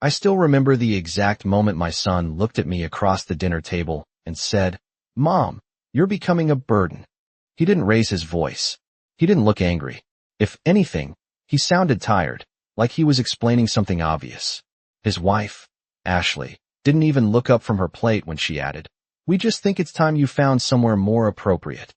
I still remember the exact moment my son looked at me across the dinner table and said, "Mom, you're becoming a burden." He didn't raise his voice. He didn't look angry. If anything, he sounded tired, like he was explaining something obvious. His wife, Ashley, didn't even look up from her plate when she added, "We just think it's time you found somewhere more appropriate."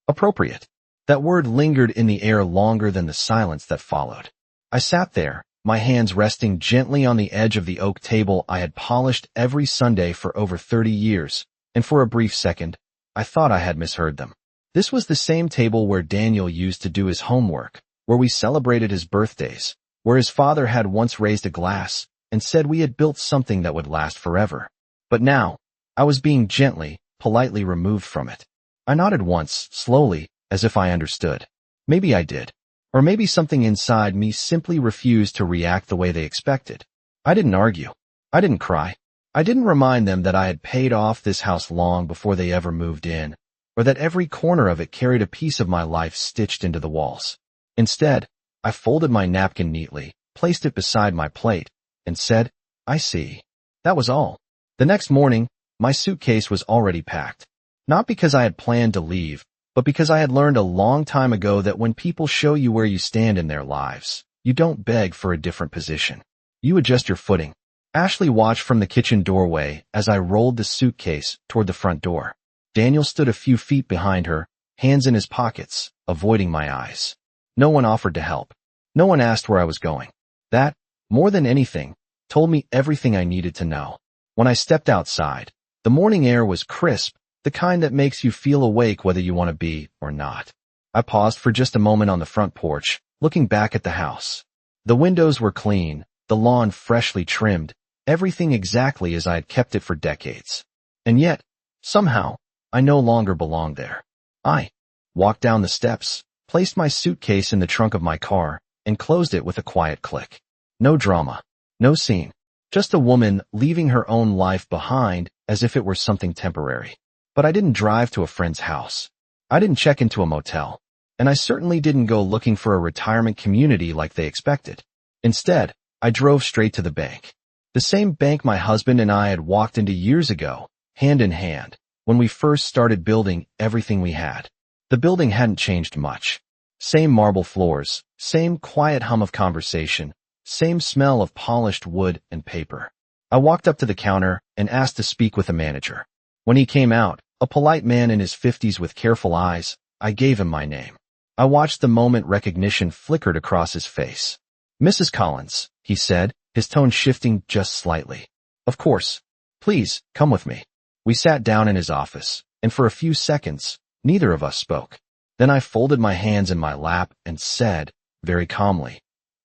Appropriate. That word lingered in the air longer than the silence that followed. I sat there, my hands resting gently on the edge of the oak table I had polished every Sunday for over 30 years, and for a brief second, I thought I had misheard them. This was the same table where Daniel used to do his homework, where we celebrated his birthdays, where his father had once raised a glass and said we had built something that would last forever. But now, I was being gently, politely removed from it. I nodded once, slowly, as if I understood. Maybe I did. Or maybe something inside me simply refused to react the way they expected. I didn't argue. I didn't cry. I didn't remind them that I had paid off this house long before they ever moved in, or that every corner of it carried a piece of my life stitched into the walls. Instead, I folded my napkin neatly, placed it beside my plate, and said, "I see." That was all. The next morning, my suitcase was already packed. Not because I had planned to leave, but because I had learned a long time ago that when people show you where you stand in their lives, you don't beg for a different position. You adjust your footing. Ashley watched from the kitchen doorway as I rolled the suitcase toward the front door. Daniel stood a few feet behind her, hands in his pockets, avoiding my eyes. No one offered to help. No one asked where I was going. That, more than anything, told me everything I needed to know. When I stepped outside, the morning air was crisp, the kind that makes you feel awake whether you want to be or not. I paused for just a moment on the front porch, looking back at the house. The windows were clean, the lawn freshly trimmed, everything exactly as I had kept it for decades. And yet, somehow, I no longer belonged there. I walked down the steps, placed my suitcase in the trunk of my car, and closed it with a quiet click. No drama, no scene, just a woman leaving her own life behind as if it were something temporary. But I didn't drive to a friend's house. I didn't check into a motel. And I certainly didn't go looking for a retirement community like they expected. Instead, I drove straight to the bank. The same bank my husband and I had walked into years ago, hand in hand, when we first started building everything we had. The building hadn't changed much. Same marble floors, same quiet hum of conversation, same smell of polished wood and paper. I walked up to the counter and asked to speak with the manager. When he came out, a polite man in his 50s with careful eyes, I gave him my name. I watched the moment recognition flickered across his face. "Mrs. Collins," he said, his tone shifting just slightly. "Of course. Please, come with me." We sat down in his office, and for a few seconds, neither of us spoke. Then I folded my hands in my lap and said, very calmly,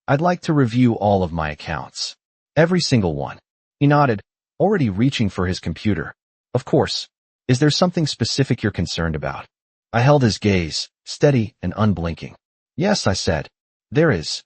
"I'd like to review all of my accounts. Every single one." He nodded, already reaching for his computer. "Of course. Is there something specific you're concerned about?" I held his gaze, steady and unblinking. "Yes," I said. "There is."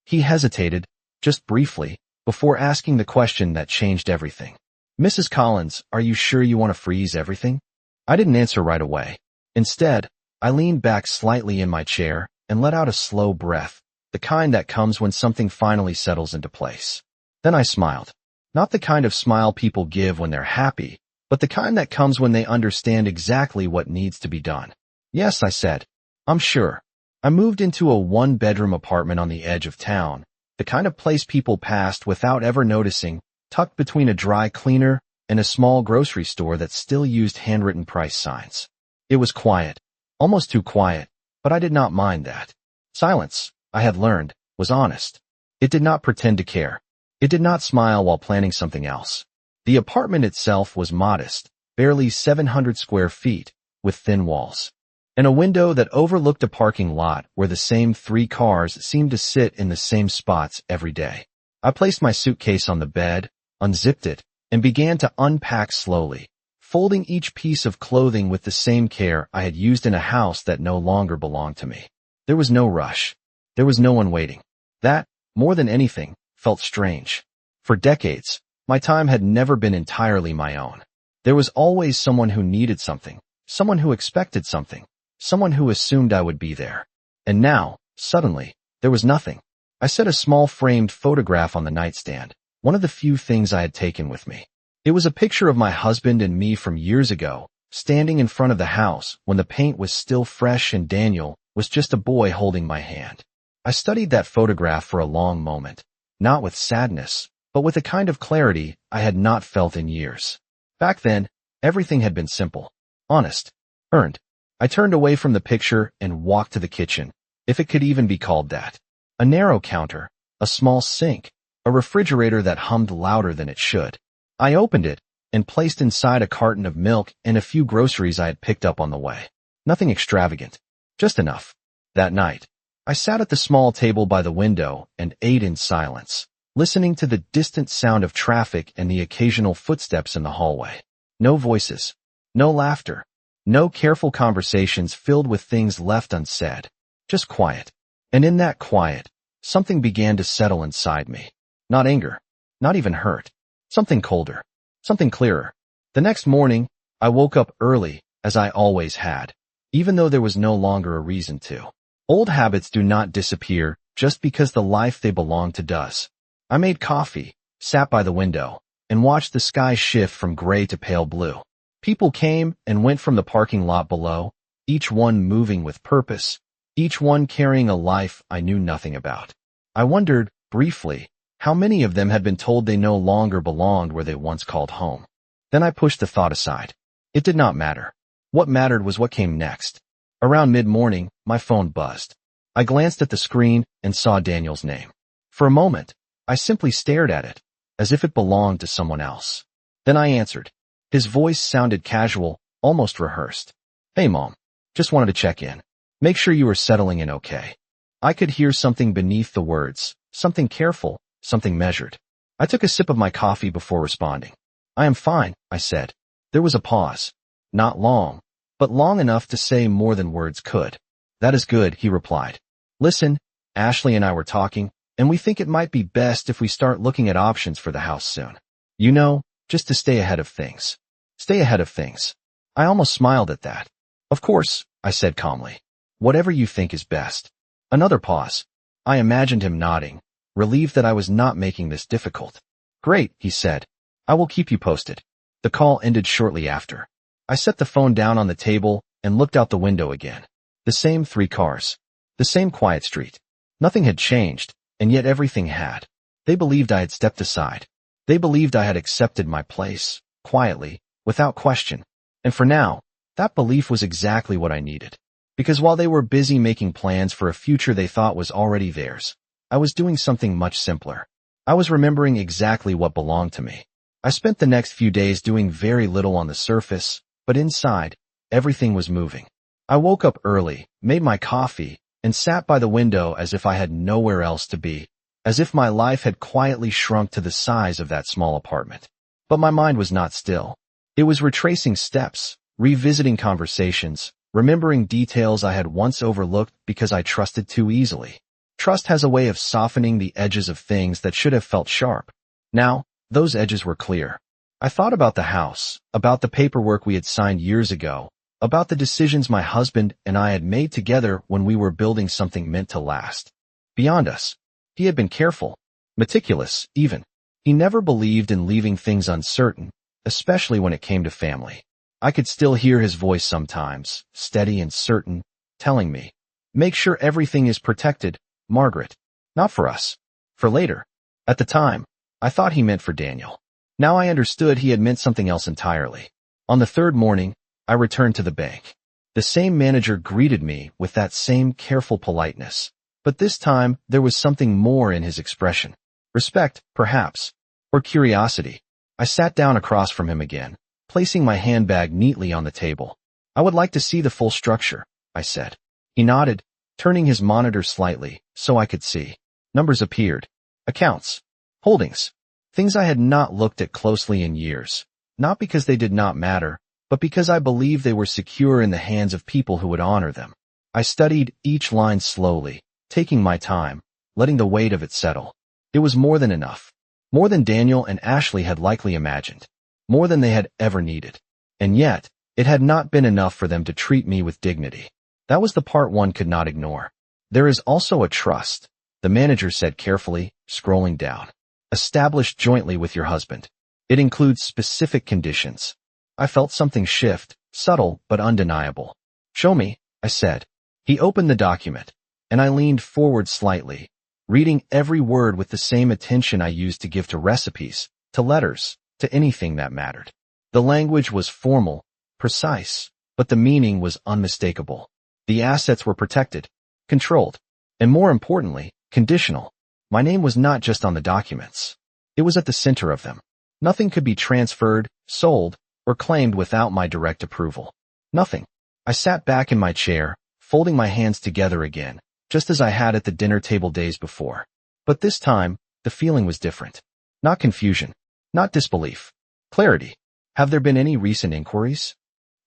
He hesitated, just briefly, before asking the question that changed everything. "Mrs. Collins, are you sure you want to freeze everything?" I didn't answer right away. Instead, I leaned back slightly in my chair and let out a slow breath, the kind that comes when something finally settles into place. Then I smiled. Not the kind of smile people give when they're happy, but the kind that comes when they understand exactly what needs to be done. "Yes," I said. "I'm sure." I moved into a one-bedroom apartment on the edge of town, the kind of place people passed without ever noticing, tucked between a dry cleaner and a small grocery store that still used handwritten price signs. It was quiet, almost too quiet, but I did not mind that. Silence, I had learned, was honest. It did not pretend to care. It did not smile while planning something else. The apartment itself was modest, barely 700 square feet, with thin walls, and a window that overlooked a parking lot where the same 3 cars seemed to sit in the same spots every day. I placed my suitcase on the bed, unzipped it, and began to unpack slowly, folding each piece of clothing with the same care I had used in a house that no longer belonged to me. There was no rush. There was no one waiting. That, more than anything, felt strange. For decades, my time had never been entirely my own. There was always someone who needed something, someone who expected something, someone who assumed I would be there. And now, suddenly, there was nothing. I set a small framed photograph on the nightstand, one of the few things I had taken with me. It was a picture of my husband and me from years ago, standing in front of the house when the paint was still fresh and Daniel was just a boy holding my hand. I studied that photograph for a long moment, not with sadness, but with a kind of clarity I had not felt in years. Back then, everything had been simple, honest, earned. I turned away from the picture and walked to the kitchen, if it could even be called that. A narrow counter, a small sink, a refrigerator that hummed louder than it should. I opened it and placed inside a carton of milk and a few groceries I had picked up on the way. Nothing extravagant, just enough. That night, I sat at the small table by the window and ate in silence, listening to the distant sound of traffic and the occasional footsteps in the hallway. No voices, no laughter, no careful conversations filled with things left unsaid. Just quiet. And in that quiet, something began to settle inside me. Not anger, not even hurt. Something colder, something clearer. The next morning, I woke up early, as I always had, even though there was no longer a reason to. Old habits do not disappear just because the life they belong to does. I made coffee, sat by the window, and watched the sky shift from gray to pale blue. People came and went from the parking lot below, each one moving with purpose, each one carrying a life I knew nothing about. I wondered, briefly, how many of them had been told they no longer belonged where they once called home. Then I pushed the thought aside. It did not matter. What mattered was what came next. Around mid-morning, my phone buzzed. I glanced at the screen and saw Daniel's name. For a moment, I simply stared at it, as if it belonged to someone else. Then I answered. His voice sounded casual, almost rehearsed. Hey, Mom. Just wanted to check in. Make sure you were settling in okay. I could hear something beneath the words, something careful, something measured. I took a sip of my coffee before responding. I am fine, I said. There was a pause. Not long, but long enough to say more than words could. That is good, he replied. Listen, Ashley and I were talking, and we think it might be best if we start looking at options for the house soon. You know, just to stay ahead of things. Stay ahead of things. I almost smiled at that. Of course, I said calmly. Whatever you think is best. Another pause. I imagined him nodding, relieved that I was not making this difficult. Great, he said. I will keep you posted. The call ended shortly after. I set the phone down on the table and looked out the window again. The same 3 cars. The same quiet street. Nothing had changed, and yet everything had. They believed I had stepped aside. They believed I had accepted my place, quietly, without question. And for now, that belief was exactly what I needed. Because while they were busy making plans for a future they thought was already theirs, I was doing something much simpler. I was remembering exactly what belonged to me. I spent the next few days doing very little on the surface, but inside, everything was moving. I woke up early, made my coffee, and sat by the window as if I had nowhere else to be, as if my life had quietly shrunk to the size of that small apartment. But my mind was not still. It was retracing steps, revisiting conversations, remembering details I had once overlooked because I trusted too easily. Trust has a way of softening the edges of things that should have felt sharp. Now, those edges were clear. I thought about the house, about the paperwork we had signed years ago, about the decisions my husband and I had made together when we were building something meant to last. Beyond us, he had been careful, meticulous, even. He never believed in leaving things uncertain, especially when it came to family. I could still hear his voice sometimes, steady and certain, telling me, make sure everything is protected, Margaret. Not for us. For later. At the time, I thought he meant for Daniel. Now I understood he had meant something else entirely. On the 3rd morning, I returned to the bank. The same manager greeted me with that same careful politeness, but this time there was something more in his expression. Respect, perhaps, or curiosity. I sat down across from him again, placing my handbag neatly on the table. I would like to see the full structure, I said. He nodded, turning his monitor slightly so I could see. Numbers appeared. Accounts. Holdings. Things I had not looked at closely in years, not because they did not matter, but because I believed they were secure in the hands of people who would honor them. I studied each line slowly, taking my time, letting the weight of it settle. It was more than enough. More than Daniel and Ashley had likely imagined. More than they had ever needed. And yet, it had not been enough for them to treat me with dignity. That was the part one could not ignore. There is also a trust, the manager said carefully, scrolling down. established jointly with your husband. It includes specific conditions. I felt something shift, subtle but undeniable. Show me, I said. He opened the document, and I leaned forward slightly, reading every word with the same attention I used to give to recipes, to letters, to anything that mattered. The language was formal, precise, but the meaning was unmistakable. The assets were protected, controlled, and more importantly, conditional. My name was not just on the documents. It was at the center of them. Nothing could be transferred, sold, or claimed without my direct approval. Nothing. I sat back in my chair, folding my hands together again, just as I had at the dinner table days before. But this time, the feeling was different. Not confusion. Not disbelief. Clarity. Have there been any recent inquiries?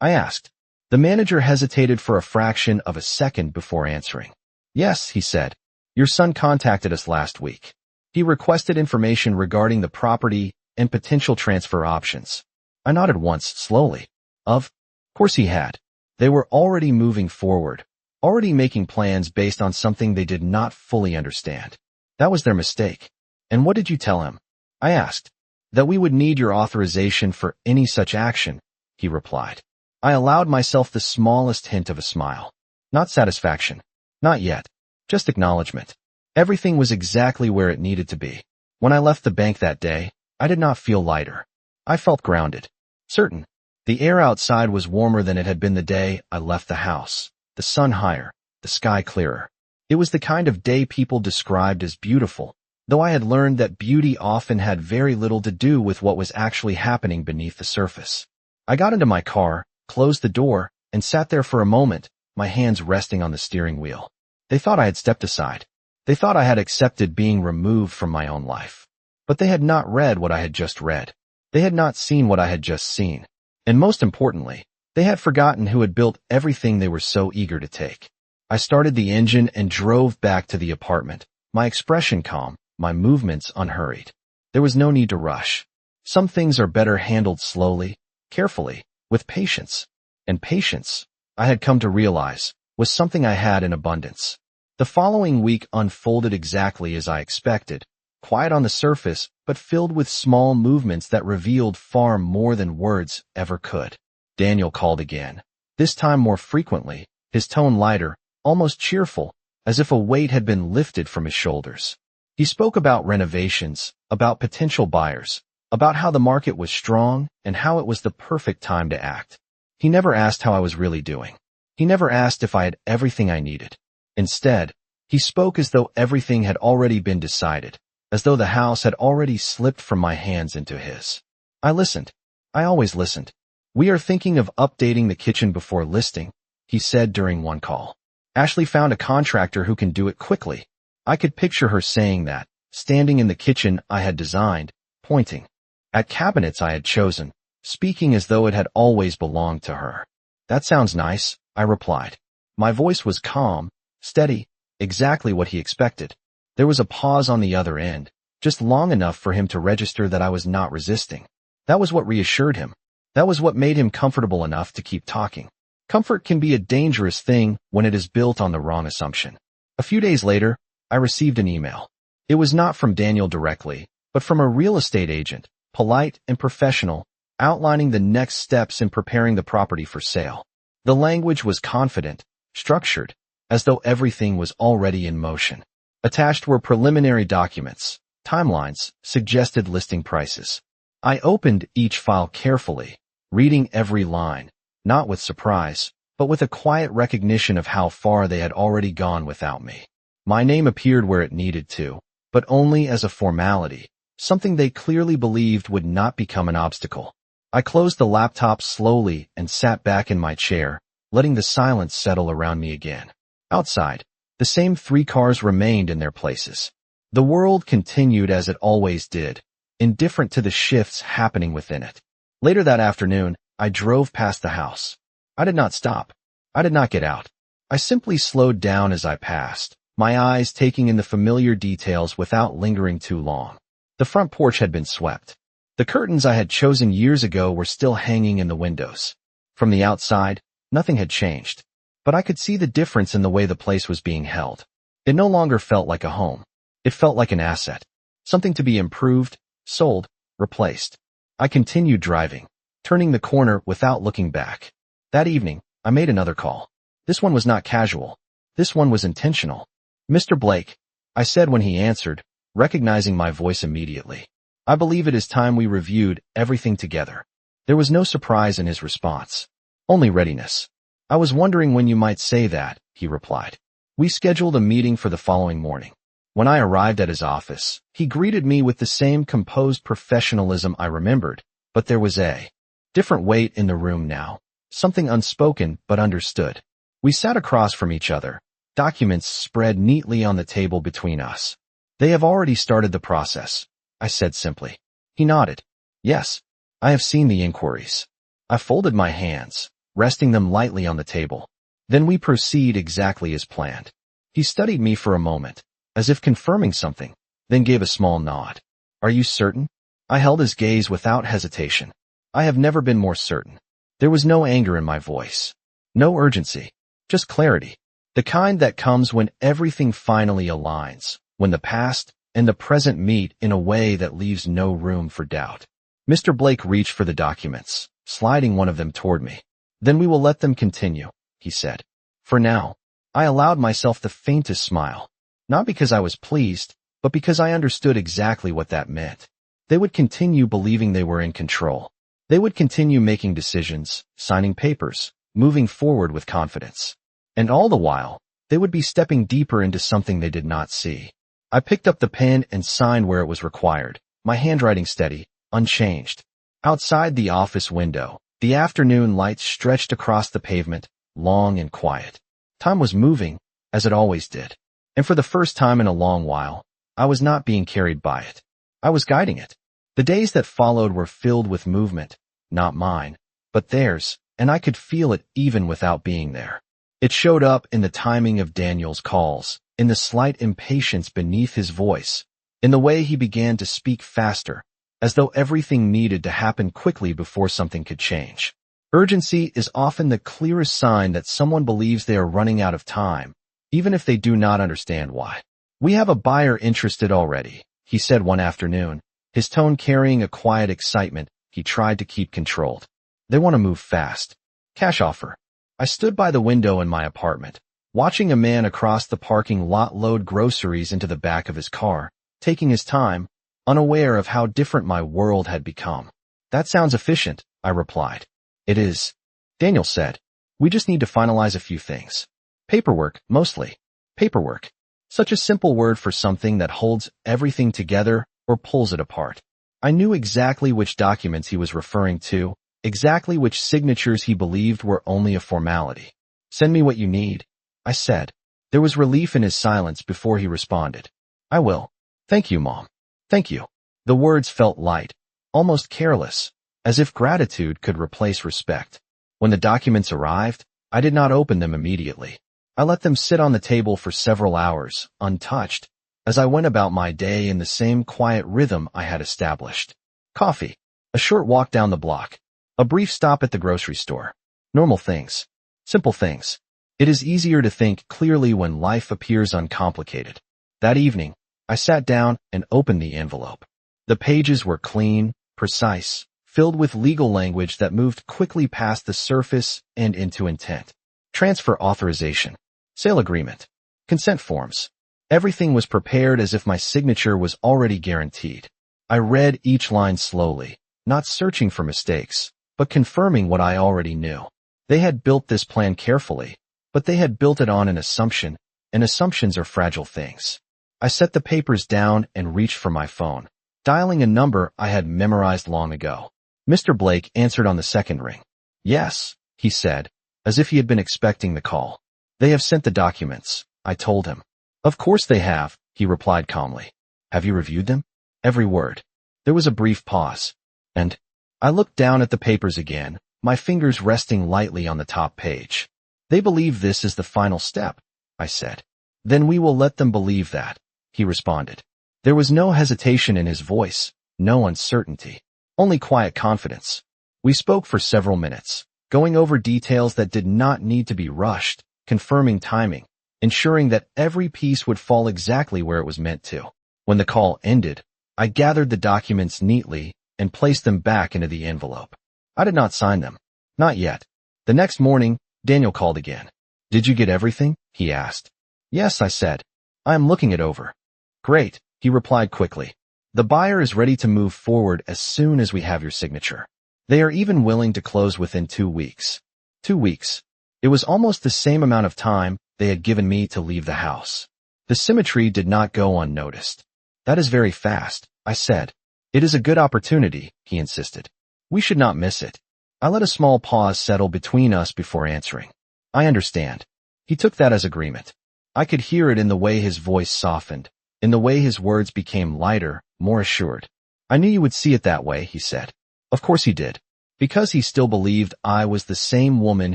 I asked. The manager hesitated for a fraction of a second before answering. Yes, he said. Your son contacted us last week. He requested information regarding the property and potential transfer options. I nodded once, slowly. Of course he had. They were already moving forward, already making plans based on something they did not fully understand. That was their mistake. And what did you tell him? I asked. That we would need your authorization for any such action, he replied. I allowed myself the smallest hint of a smile. Not satisfaction. Not yet. Just acknowledgement. Everything was exactly where it needed to be. When I left the bank that day, I did not feel lighter. I felt grounded. Certain. The air outside was warmer than it had been the day I left the house. The sun higher, the sky clearer. It was the kind of day people described as beautiful, though I had learned that beauty often had very little to do with what was actually happening beneath the surface. I got into my car, closed the door, and sat there for a moment, my hands resting on the steering wheel. They thought I had stepped aside. They thought I had accepted being removed from my own life. But they had not read what I had just read. They had not seen what I had just seen. And most importantly, they had forgotten who had built everything they were so eager to take. I started the engine and drove back to the apartment, my expression calm, my movements unhurried. There was no need to rush. Some things are better handled slowly, carefully, with patience. And patience, I had come to realize, was something I had in abundance. The following week unfolded exactly as I expected, quiet on the surface, but filled with small movements that revealed far more than words ever could. Daniel called again, this time more frequently, his tone lighter, almost cheerful, as if a weight had been lifted from his shoulders. He spoke about renovations, about potential buyers, about how the market was strong and how it was the perfect time to act. He never asked how I was really doing. He never asked if I had everything I needed. Instead, he spoke as though everything had already been decided, as though the house had already slipped from my hands into his. I listened. I always listened. We are thinking of updating the kitchen before listing, he said during one call. Ashley found a contractor who can do it quickly. I could picture her saying that, standing in the kitchen I had designed, pointing at cabinets I had chosen, speaking as though it had always belonged to her. That sounds nice, I replied. My voice was calm, steady, exactly what he expected. There was a pause on the other end, just long enough for him to register that I was not resisting. That was what reassured him. That was what made him comfortable enough to keep talking. Comfort can be a dangerous thing when it is built on the wrong assumption. A few days later, I received an email. It was not from Daniel directly, but from a real estate agent, polite and professional, outlining the next steps in preparing the property for sale. The language was confident, structured, as though everything was already in motion. Attached were preliminary documents, timelines, suggested listing prices. I opened each file carefully, reading every line, not with surprise, but with a quiet recognition of how far they had already gone without me. My name appeared where it needed to, but only as a formality, something they clearly believed would not become an obstacle. I closed the laptop slowly and sat back in my chair, letting the silence settle around me again. Outside, the same 3 cars remained in their places. The world continued as it always did, indifferent to the shifts happening within it. Later that afternoon, I drove past the house. I did not stop. I did not get out. I simply slowed down as I passed, my eyes taking in the familiar details without lingering too long. The front porch had been swept. The curtains I had chosen years ago were still hanging in the windows. From the outside, nothing had changed, but I could see the difference in the way the place was being held. It no longer felt like a home. It felt like an asset. Something to be improved, sold, replaced. I continued driving, turning the corner without looking back. That evening, I made another call. This one was not casual. This one was intentional. "Mr. Blake," I said when he answered, recognizing my voice immediately. "I believe it is time we reviewed everything together." There was no surprise in his response, only readiness. "I was wondering when you might say that," he replied. We scheduled a meeting for the following morning. When I arrived at his office, he greeted me with the same composed professionalism I remembered, but there was a different weight in the room now, something unspoken but understood. We sat across from each other, documents spread neatly on the table between us. "They have already started the process," I said simply. He nodded. "Yes, I have seen the inquiries." I folded my hands, resting them lightly on the table. "Then we proceed exactly as planned." He studied me for a moment, as if confirming something, then gave a small nod. "Are you certain?" I held his gaze without hesitation. I have never been more certain. There was no anger in my voice, no urgency, just clarity, the kind that comes when everything finally aligns, when the past and the present meet in a way that leaves no room for doubt. Mr. Blake reached for the documents, sliding one of them toward me. "Then we will let them continue," he said. For now, I allowed myself the faintest smile, not because I was pleased, but because I understood exactly what that meant. They would continue believing they were in control. They would continue making decisions, signing papers, moving forward with confidence. And all the while, they would be stepping deeper into something they did not see. I picked up the pen and signed where it was required, my handwriting steady, unchanged. Outside the office window, the afternoon light stretched across the pavement, long and quiet. Time was moving, as it always did. And for the first time in a long while, I was not being carried by it. I was guiding it. The days that followed were filled with movement, not mine, but theirs, and I could feel it even without being there. It showed up in the timing of Daniel's calls, in the slight impatience beneath his voice, in the way he began to speak faster, as though everything needed to happen quickly before something could change. Urgency is often the clearest sign that someone believes they are running out of time, even if they do not understand why. "We have a buyer interested already," he said one afternoon, his tone carrying a quiet excitement he tried to keep controlled. "They want to move fast. Cash offer." I stood by the window in my apartment, watching a man across the parking lot load groceries into the back of his car, taking his time, unaware of how different my world had become. "That sounds efficient," I replied. "It is," Daniel said. "We just need to finalize a few things. Paperwork, mostly. Paperwork. Such a simple word for something that holds everything together or pulls it apart." I knew exactly which documents he was referring to, exactly which signatures he believed were only a formality. "Send me what you need," I said. There was relief in his silence before he responded. "I will. Thank you, Mom. Thank you." The words felt light, almost careless, as if gratitude could replace respect. When the documents arrived, I did not open them immediately. I let them sit on the table for several hours, untouched, as I went about my day in the same quiet rhythm I had established. Coffee, a short walk down the block, a brief stop at the grocery store. Normal things. Simple things. It is easier to think clearly when life appears uncomplicated. That evening, I sat down and opened the envelope. The pages were clean, precise, filled with legal language that moved quickly past the surface and into intent. Transfer authorization, sale agreement, consent forms. Everything was prepared as if my signature was already guaranteed. I read each line slowly, not searching for mistakes, but confirming what I already knew. They had built this plan carefully, but they had built it on an assumption, and assumptions are fragile things. I set the papers down and reached for my phone, dialing a number I had memorized long ago. Mr. Blake answered on the second ring. "Yes," he said, as if he had been expecting the call. "They have sent the documents," I told him. "Of course they have," he replied calmly. "Have you reviewed them?" "Every word." There was a brief pause, and I looked down at the papers again, my fingers resting lightly on the top page. "They believe this is the final step," I said. "Then we will let them believe that," he responded. There was no hesitation in his voice, no uncertainty, only quiet confidence. We spoke for several minutes, going over details that did not need to be rushed, confirming timing, ensuring that every piece would fall exactly where it was meant to. When the call ended, I gathered the documents neatly and placed them back into the envelope. I did not sign them. Not yet. The next morning, Daniel called again. Did you get everything? He asked. Yes, I said. I am looking it over. Great, he replied quickly. The buyer is ready to move forward as soon as we have your signature. They are even willing to close within 2 weeks. 2 weeks. It was almost the same amount of time they had given me to leave the house. The symmetry did not go unnoticed. That is very fast, I said. It is a good opportunity, he insisted. We should not miss it. I let a small pause settle between us before answering. I understand. He took that as agreement. I could hear it in the way his voice softened, in the way his words became lighter, more assured. I knew you would see it that way, he said. Of course he did. Because he still believed I was the same woman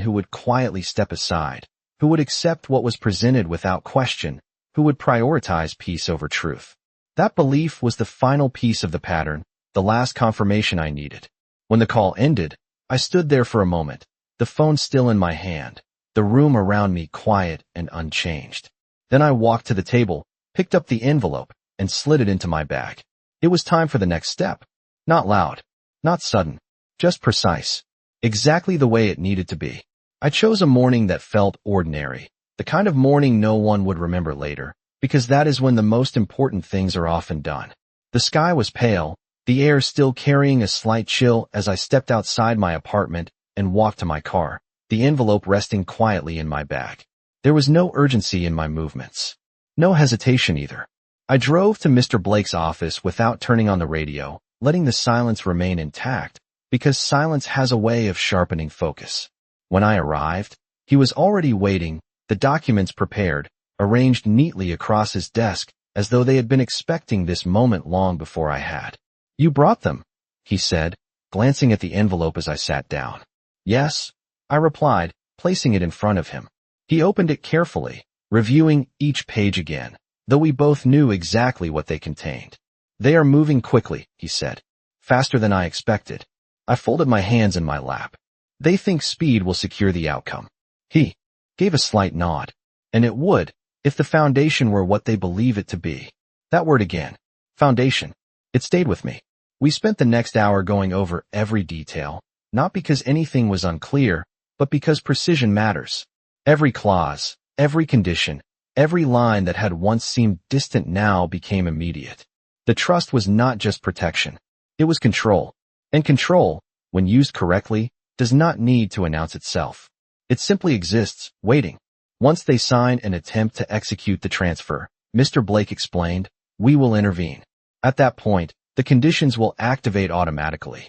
who would quietly step aside, who would accept what was presented without question, who would prioritize peace over truth. That belief was the final piece of the pattern, the last confirmation I needed. When the call ended, I stood there for a moment, the phone still in my hand, the room around me quiet and unchanged. Then I walked to the table, picked up the envelope, and slid it into my bag. It was time for the next step. Not loud, not sudden, just precise. Exactly the way it needed to be. I chose a morning that felt ordinary, the kind of morning no one would remember later, because that is when the most important things are often done. The sky was pale, the air still carrying a slight chill as I stepped outside my apartment and walked to my car, the envelope resting quietly in my bag. There was no urgency in my movements. No hesitation either. I drove to Mr. Blake's office without turning on the radio, letting the silence remain intact, because silence has a way of sharpening focus. When I arrived, he was already waiting, the documents prepared, arranged neatly across his desk, as though they had been expecting this moment long before I had. You brought them, he said, glancing at the envelope as I sat down. Yes, I replied, placing it in front of him. He opened it carefully, reviewing each page again, though we both knew exactly what they contained. They are moving quickly, he said. Faster than I expected. I folded my hands in my lap. They think speed will secure the outcome. He gave a slight nod. And it would, if the foundation were what they believe it to be. That word again. Foundation. It stayed with me. We spent the next hour going over every detail, not because anything was unclear, but because precision matters. Every clause, every condition, every line that had once seemed distant now became immediate. The trust was not just protection. It was control. And control, when used correctly, does not need to announce itself. It simply exists, waiting. Once they sign and attempt to execute the transfer, Mr. Blake explained, we will intervene. At that point, the conditions will activate automatically.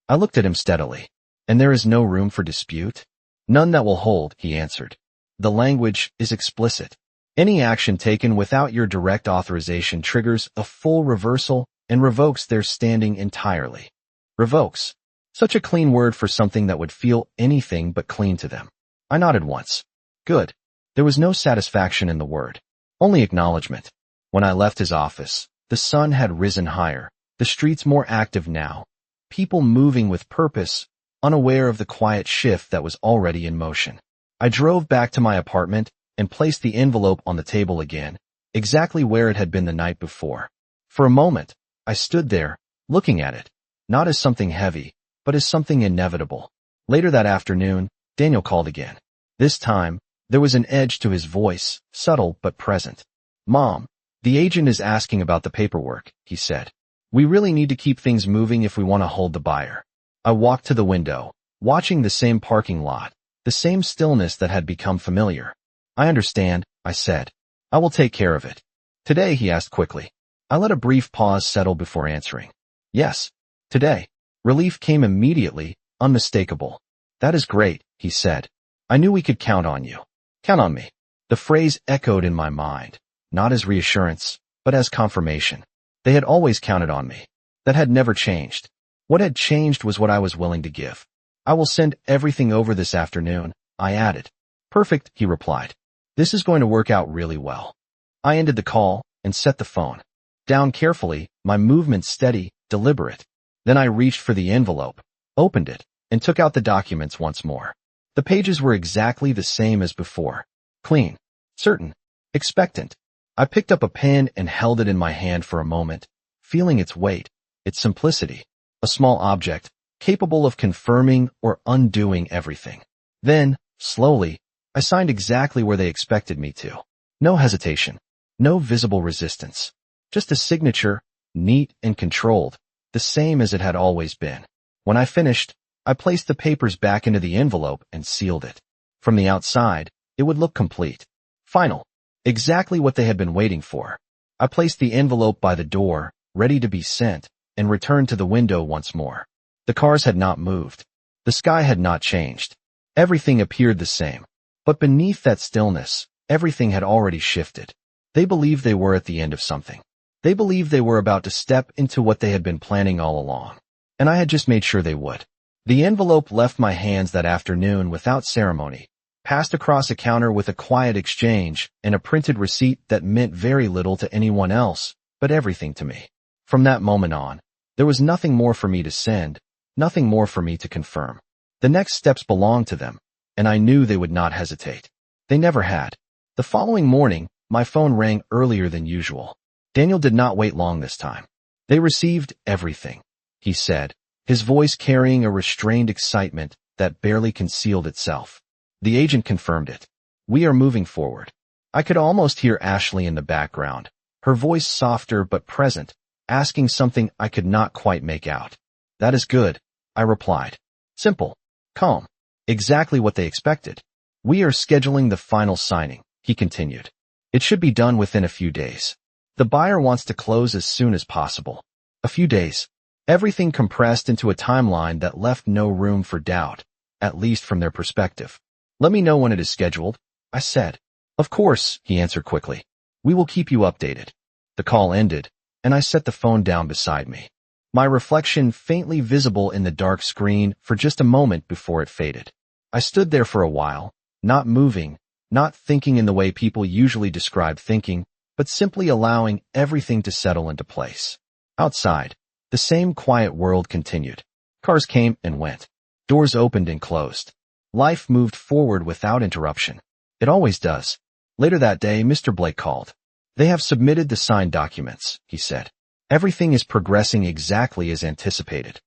I looked at him steadily. And there is no room for dispute? None that will hold, he answered. The language is explicit. Any action taken without your direct authorization triggers a full reversal and revokes their standing entirely. Revokes. Such a clean word for something that would feel anything but clean to them. I nodded once. Good. There was no satisfaction in the word. Only acknowledgement. When I left his office, the sun had risen higher, the streets more active now, people moving with purpose, unaware of the quiet shift that was already in motion. I drove back to my apartment and placed the envelope on the table again, exactly where it had been the night before. For a moment, I stood there, looking at it, not as something heavy, but as something inevitable. Later that afternoon, Daniel called again. This time, there was an edge to his voice, subtle but present. Mom, the agent is asking about the paperwork, he said. We really need to keep things moving if we want to hold the buyer. I walked to the window, watching the same parking lot, the same stillness that had become familiar. I understand, I said. I will take care of it. Today, he asked quickly. I let a brief pause settle before answering. Yes, today. Relief came immediately, unmistakable. That is great, he said. I knew we could count on you. Count on me. The phrase echoed in my mind, not as reassurance, but as confirmation. They had always counted on me. That had never changed. What had changed was what I was willing to give. I will send everything over this afternoon, I added. Perfect, he replied. This is going to work out really well. I ended the call and set the phone down carefully, my movements steady, deliberate. Then I reached for the envelope, opened it, and took out the documents once more. The pages were exactly the same as before. Clean, certain, expectant. I picked up a pen and held it in my hand for a moment, feeling its weight, its simplicity. A small object, capable of confirming or undoing everything. Then, slowly, I signed exactly where they expected me to. No hesitation. No visible resistance. Just a signature, neat and controlled, the same as it had always been. When I finished, I placed the papers back into the envelope and sealed it. From the outside, it would look complete. Final. Exactly what they had been waiting for. I placed the envelope by the door, ready to be sent, and returned to the window once more. The cars had not moved. The sky had not changed. Everything appeared the same. But beneath that stillness, everything had already shifted. They believed they were at the end of something. They believed they were about to step into what they had been planning all along. And I had just made sure they would. The envelope left my hands that afternoon without ceremony, passed across a counter with a quiet exchange and a printed receipt that meant very little to anyone else, but everything to me. From that moment on, there was nothing more for me to send, nothing more for me to confirm. The next steps belonged to them, and I knew they would not hesitate. They never had. The following morning, my phone rang earlier than usual. Daniel did not wait long this time. They received everything, he said, his voice carrying a restrained excitement that barely concealed itself. The agent confirmed it. We are moving forward. I could almost hear Ashley in the background, her voice softer but present, asking something I could not quite make out. That is good, I replied. Simple. Calm. Exactly what they expected. We are scheduling the final signing, he continued. It should be done within a few days. The buyer wants to close as soon as possible. A few days. Everything compressed into a timeline that left no room for doubt, at least from their perspective. Let me know when it is scheduled, I said. Of course, he answered quickly. We will keep you updated. The call ended, and I set the phone down beside me. My reflection faintly visible in the dark screen for just a moment before it faded. I stood there for a while, not moving, not thinking in the way people usually describe thinking, but simply allowing everything to settle into place. Outside, the same quiet world continued. Cars came and went. Doors opened and closed. Life moved forward without interruption. It always does. Later that day, Mr. Blake called. They have submitted the signed documents, he said. Everything is progressing exactly as anticipated.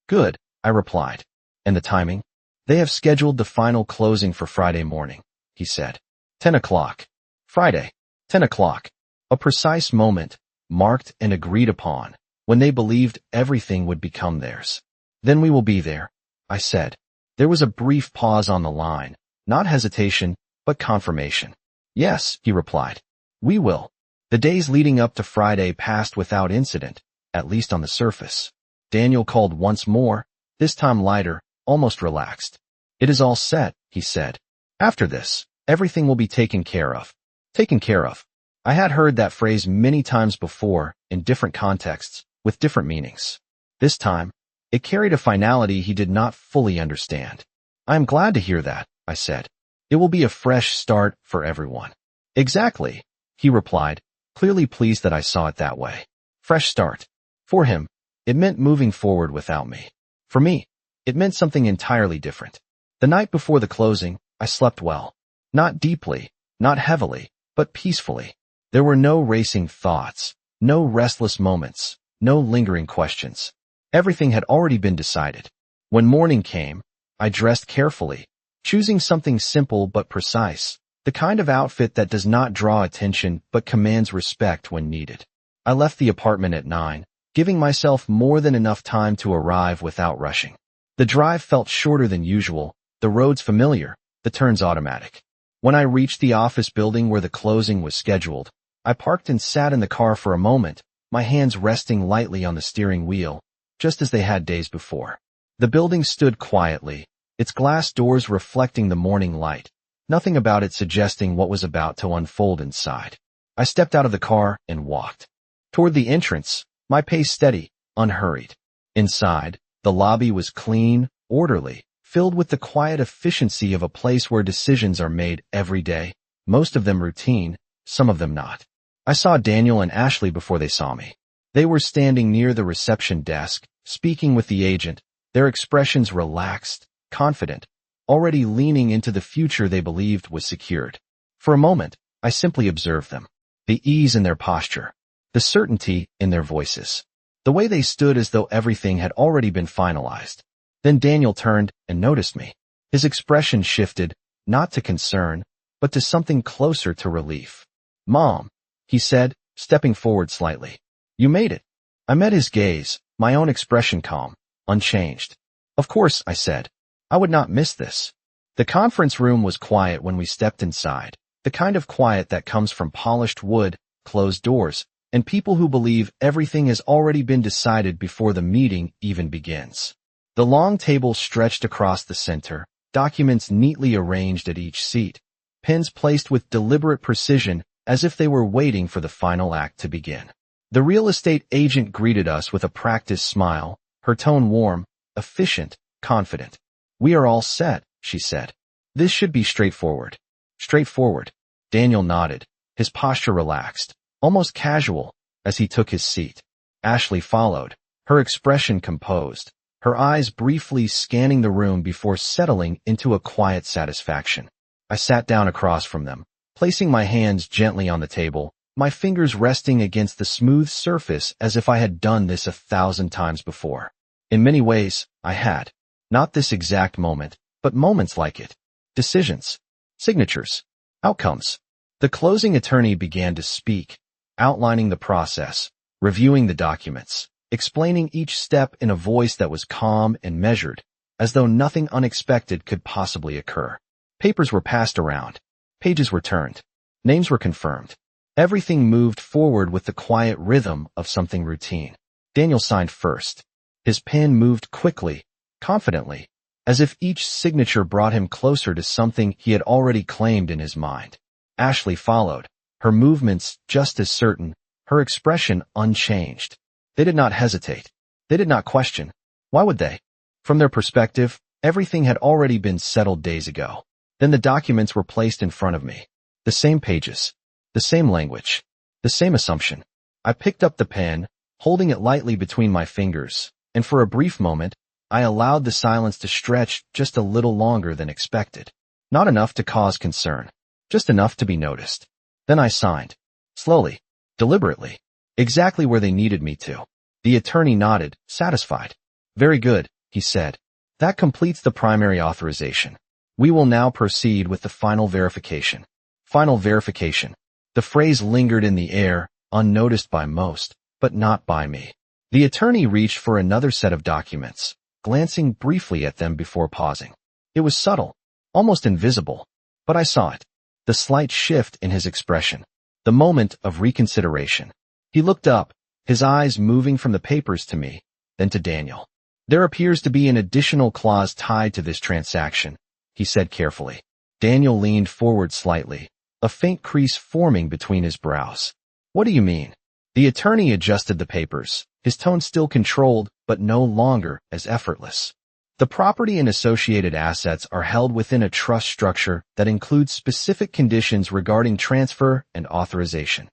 Good, I replied. And the timing? They have scheduled the final closing for Friday morning, he said. 10 o'clock. Friday, 10 o'clock. A precise moment, marked and agreed upon, when they believed everything would become theirs. Then we will be there, I said. There was a brief pause on the line, not hesitation, but confirmation. Yes, he replied. We will. The days leading up to Friday passed without incident, at least on the surface. Daniel called once more, this time lighter, almost relaxed. It is all set, he said. After this, everything will be taken care of. Taken care of. I had heard that phrase many times before, in different contexts, with different meanings. This time, it carried a finality he did not fully understand. I am glad to hear that, I said. It will be a fresh start for everyone. Exactly, he replied, clearly pleased that I saw it that way. Fresh start. For him, it meant moving forward without me. For me, it meant something entirely different. The night before the closing, I slept well. Not deeply, not heavily, but peacefully. There were no racing thoughts, no restless moments, no lingering questions. Everything had already been decided. When morning came, I dressed carefully, choosing something simple but precise, the kind of outfit that does not draw attention but commands respect when needed. I left the apartment at 9, giving myself more than enough time to arrive without rushing. The drive felt shorter than usual, the roads familiar, the turns automatic. When I reached the office building where the closing was scheduled, I parked and sat in the car for a moment, my hands resting lightly on the steering wheel, just as they had days before. The building stood quietly, its glass doors reflecting the morning light, nothing about it suggesting what was about to unfold inside. I stepped out of the car and walked toward the entrance, my pace steady, unhurried. Inside, the lobby was clean, orderly, filled with the quiet efficiency of a place where decisions are made every day, most of them routine, some of them not. I saw Daniel and Ashley before they saw me. They were standing near the reception desk, speaking with the agent, their expressions relaxed, confident, already leaning into the future they believed was secured. For a moment, I simply observed them. The ease in their posture, the certainty in their voices. the way they stood as though everything had already been finalized. Then Daniel turned and noticed me. His expression shifted, not to concern, but to something closer to relief. "Mom," he said, stepping forward slightly. "You made it." I met his gaze, my own expression calm, unchanged. "Of course," I said. "I would not miss this." The conference room was quiet when we stepped inside, the kind of quiet that comes from polished wood, closed doors, and people who believe everything has already been decided before the meeting even begins. The long table stretched across the center, documents neatly arranged at each seat, pens placed with deliberate precision as if they were waiting for the final act to begin. The real estate agent greeted us with a practiced smile, her tone warm, efficient, confident. "We are all set," she said. "This should be straightforward." "Straightforward." Daniel nodded, his posture relaxed, almost casual, as he took his seat. Ashley followed, her expression composed, her eyes briefly scanning the room before settling into a quiet satisfaction. I sat down across from them, placing my hands gently on the table, my fingers resting against the smooth surface as if I had done this 1,000 times before. In many ways, I had. Not this exact moment, but moments like it. Decisions. Signatures. Outcomes. The closing attorney began to speak, outlining the process, reviewing the documents, explaining each step in a voice that was calm and measured, as though nothing unexpected could possibly occur. Papers were passed around. Pages were turned. Names were confirmed. Everything moved forward with the quiet rhythm of something routine. Daniel signed first. His pen moved quickly, confidently, as if each signature brought him closer to something he had already claimed in his mind. Ashley followed, her movements just as certain, her expression unchanged. They did not hesitate. They did not question. Why would they? From their perspective, everything had already been settled days ago. Then the documents were placed in front of me. The same pages. The same language. The same assumption. I picked up the pen, holding it lightly between my fingers, and for a brief moment, I allowed the silence to stretch just a little longer than expected. Not enough to cause concern. Just enough to be noticed. Then I signed. Slowly. Deliberately. Exactly where they needed me to. The attorney nodded, satisfied. "Very good," he said. "That completes the primary authorization. We will now proceed with the final verification." Final verification. The phrase lingered in the air, unnoticed by most, but not by me. The attorney reached for another set of documents, glancing briefly at them before pausing. It was subtle, almost invisible, but I saw it. The slight shift in his expression. The moment of reconsideration. He looked up, his eyes moving from the papers to me, then to Daniel. "There appears to be an additional clause tied to this transaction," he said carefully. Daniel leaned forward slightly, a faint crease forming between his brows. "What do you mean?" The attorney adjusted the papers, his tone still controlled, but no longer as effortless. "The property and associated assets are held within a trust structure that includes specific conditions regarding transfer and authorization."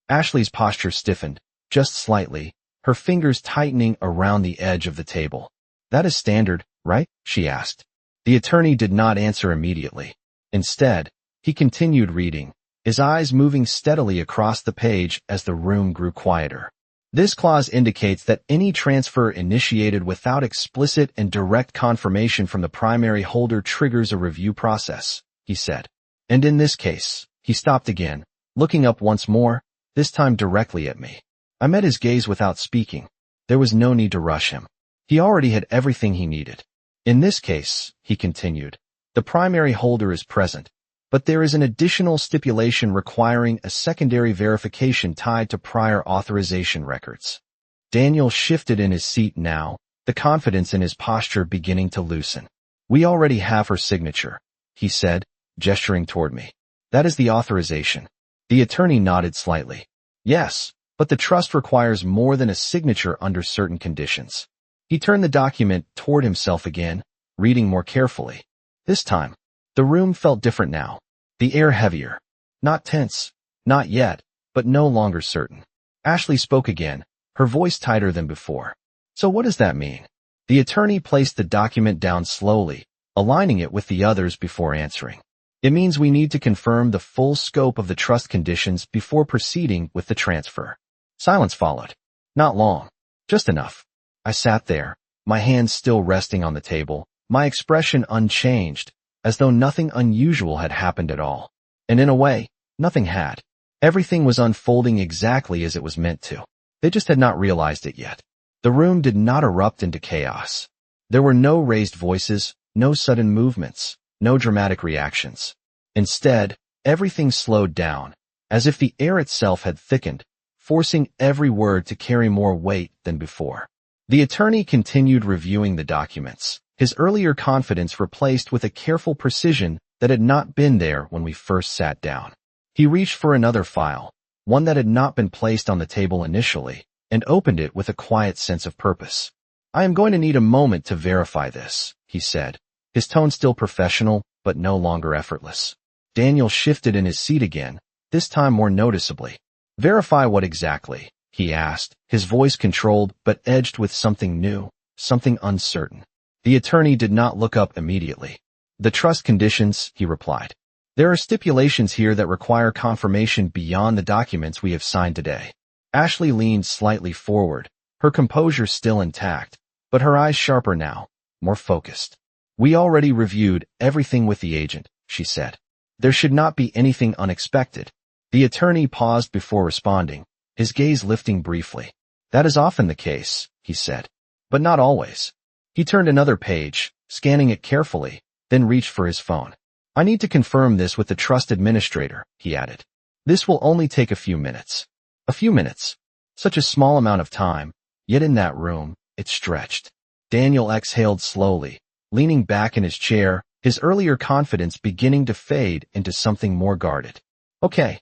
Ashley's posture stiffened, just slightly, her fingers tightening around the edge of the table. "That is standard, right?" she asked. The attorney did not answer immediately. Instead, he continued reading, his eyes moving steadily across the page as the room grew quieter. "This clause indicates that any transfer initiated without explicit and direct confirmation from the primary holder triggers a review process," he said. "And in this case," he stopped again, looking up once more, this time directly at me. I met his gaze without speaking. There was no need to rush him. He already had everything he needed. "In this case," he continued, "the primary holder is present, but there is an additional stipulation requiring a secondary verification tied to prior authorization records." Daniel shifted in his seat now, the confidence in his posture beginning to loosen. "We already have her signature," he said, gesturing toward me. "That is the authorization." The attorney nodded slightly. "Yes, but the trust requires more than a signature under certain conditions." He turned the document toward himself again, reading more carefully. This time, the room felt different now. The air heavier. Not tense. Not yet, but no longer certain. Ashley spoke again, her voice tighter than before. "So what does that mean?" The attorney placed the document down slowly, aligning it with the others before answering. "It means we need to confirm the full scope of the trust conditions before proceeding with the transfer." Silence followed. Not long. Just enough. I sat there, my hands still resting on the table, my expression unchanged, as though nothing unusual had happened at all. And in a way, nothing had. Everything was unfolding exactly as it was meant to. They just had not realized it yet. The room did not erupt into chaos. There were no raised voices, no sudden movements, no dramatic reactions. Instead, everything slowed down, as if the air itself had thickened, forcing every word to carry more weight than before. The attorney continued reviewing the documents, his earlier confidence replaced with a careful precision that had not been there when we first sat down. He reached for another file, one that had not been placed on the table initially, and opened it with a quiet sense of purpose. I am going to need a moment to verify this, he said, his tone still professional, but no longer effortless. Daniel shifted in his seat again, this time more noticeably. Verify what exactly? He asked, his voice controlled but edged with something new, something uncertain. The attorney did not look up immediately. The trust conditions, he replied. There are stipulations here that require confirmation beyond the documents we have signed today. Ashley leaned slightly forward, her composure still intact, but her eyes sharper now, more focused. We already reviewed everything with the agent, she said. There should not be anything unexpected. The attorney paused before responding, his gaze lifting briefly. That is often the case, he said. But not always. He turned another page, scanning it carefully, then reached for his phone. I need to confirm this with the trust administrator, he added. This will only take a few minutes. A few minutes. Such a small amount of time, yet in that room, it stretched. Daniel exhaled slowly, leaning back in his chair, his earlier confidence beginning to fade into something more guarded. Okay,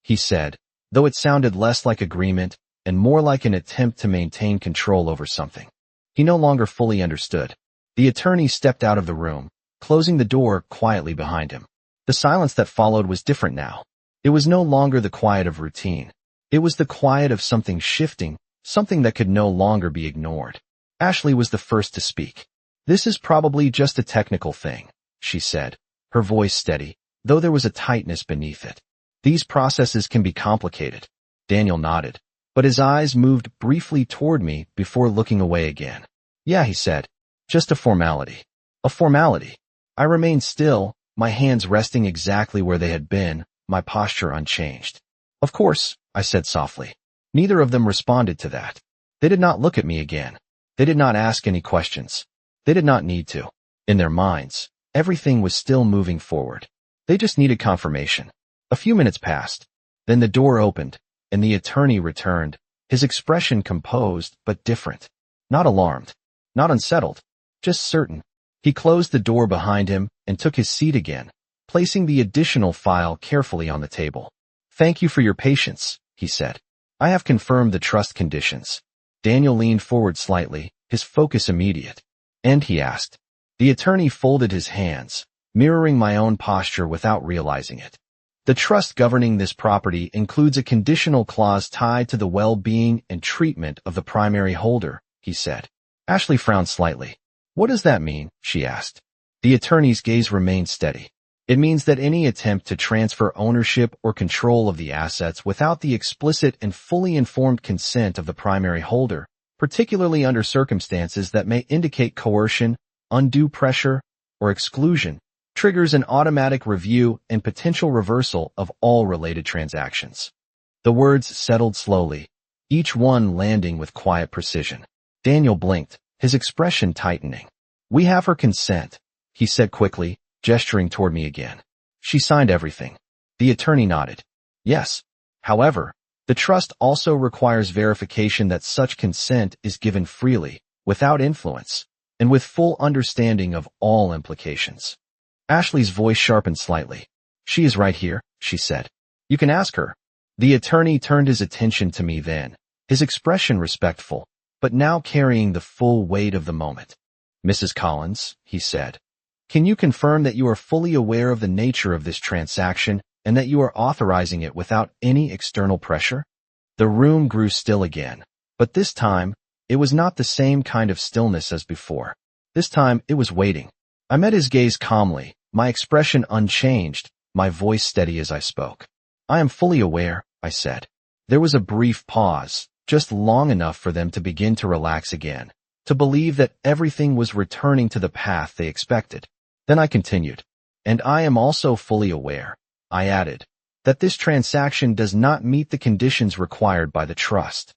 he said, though it sounded less like agreement and more like an attempt to maintain control over something. He no longer fully understood. The attorney stepped out of the room, closing the door quietly behind him. The silence that followed was different now. It was no longer the quiet of routine. It was the quiet of something shifting, something that could no longer be ignored. Ashley was the first to speak. This is probably just a technical thing, she said, her voice steady, though there was a tightness beneath it. These processes can be complicated. Daniel nodded, but his eyes moved briefly toward me before looking away again. Yeah, he said, just a formality. A formality. I remained still, my hands resting exactly where they had been, my posture unchanged. Of course, I said softly. Neither of them responded to that. They did not look at me again. They did not ask any questions. They did not need to. In their minds, everything was still moving forward. They just needed confirmation. A few minutes passed. Then the door opened, and the attorney returned, his expression composed but different. Not alarmed. Not unsettled. Just certain. He closed the door behind him and took his seat again, placing the additional file carefully on the table. Thank you for your patience, he said. I have confirmed the trust conditions. Daniel leaned forward slightly, his focus immediate. And he asked. The attorney folded his hands, mirroring my own posture without realizing it. The trust governing this property includes a conditional clause tied to the well-being and treatment of the primary holder, he said. Ashley frowned slightly. What does that mean? She asked. The attorney's gaze remained steady. It means that any attempt to transfer ownership or control of the assets without the explicit and fully informed consent of the primary holder, particularly under circumstances that may indicate coercion, undue pressure, or exclusion, triggers an automatic review and potential reversal of all related transactions. The words settled slowly, each one landing with quiet precision. Daniel blinked, his expression tightening. We have her consent, he said quickly, gesturing toward me again. She signed everything. The attorney nodded. Yes. However, the trust also requires verification that such consent is given freely, without influence, and with full understanding of all implications. Ashley's voice sharpened slightly. She is right here, she said. You can ask her. The attorney turned his attention to me then, his expression respectful, but now carrying the full weight of the moment. Mrs. Collins, he said, can you confirm that you are fully aware of the nature of this transaction and that you are authorizing it without any external pressure? The room grew still again, but this time, it was not the same kind of stillness as before. This time, it was waiting. I met his gaze calmly, my expression unchanged, my voice steady as I spoke. I am fully aware, I said. There was a brief pause, just long enough for them to begin to relax again, to believe that everything was returning to the path they expected. Then I continued, and I am also fully aware, I added, that this transaction does not meet the conditions required by the trust.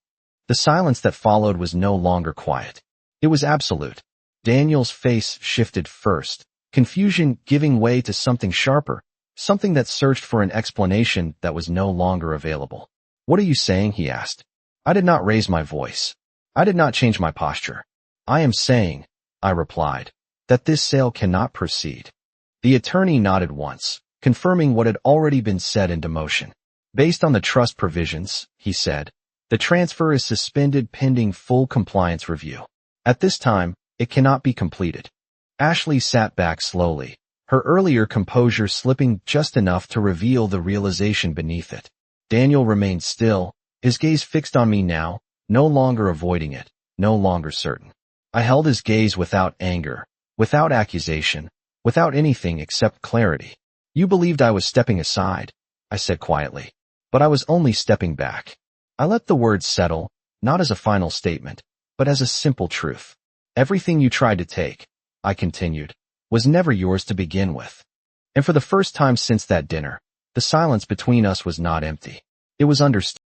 The silence that followed was no longer quiet. It was absolute. Daniel's face shifted first, confusion giving way to something sharper, something that searched for an explanation that was no longer available. What are you saying? He asked. I did not raise my voice. I did not change my posture. I am saying, I replied, that this sale cannot proceed. The attorney nodded once, confirming what had already been said into motion. Based on the trust provisions, he said, the transfer is suspended pending full compliance review. At this time, it cannot be completed. Ashley sat back slowly, her earlier composure slipping just enough to reveal the realization beneath it. Daniel remained still, his gaze fixed on me now, no longer avoiding it, no longer certain. I held his gaze without anger, without accusation, without anything except clarity. You believed I was stepping aside, I said quietly, but I was only stepping back. I let the words settle, not as a final statement, but as a simple truth. Everything you tried to take, I continued, was never yours to begin with. And for the first time since that dinner, the silence between us was not empty. It was understood.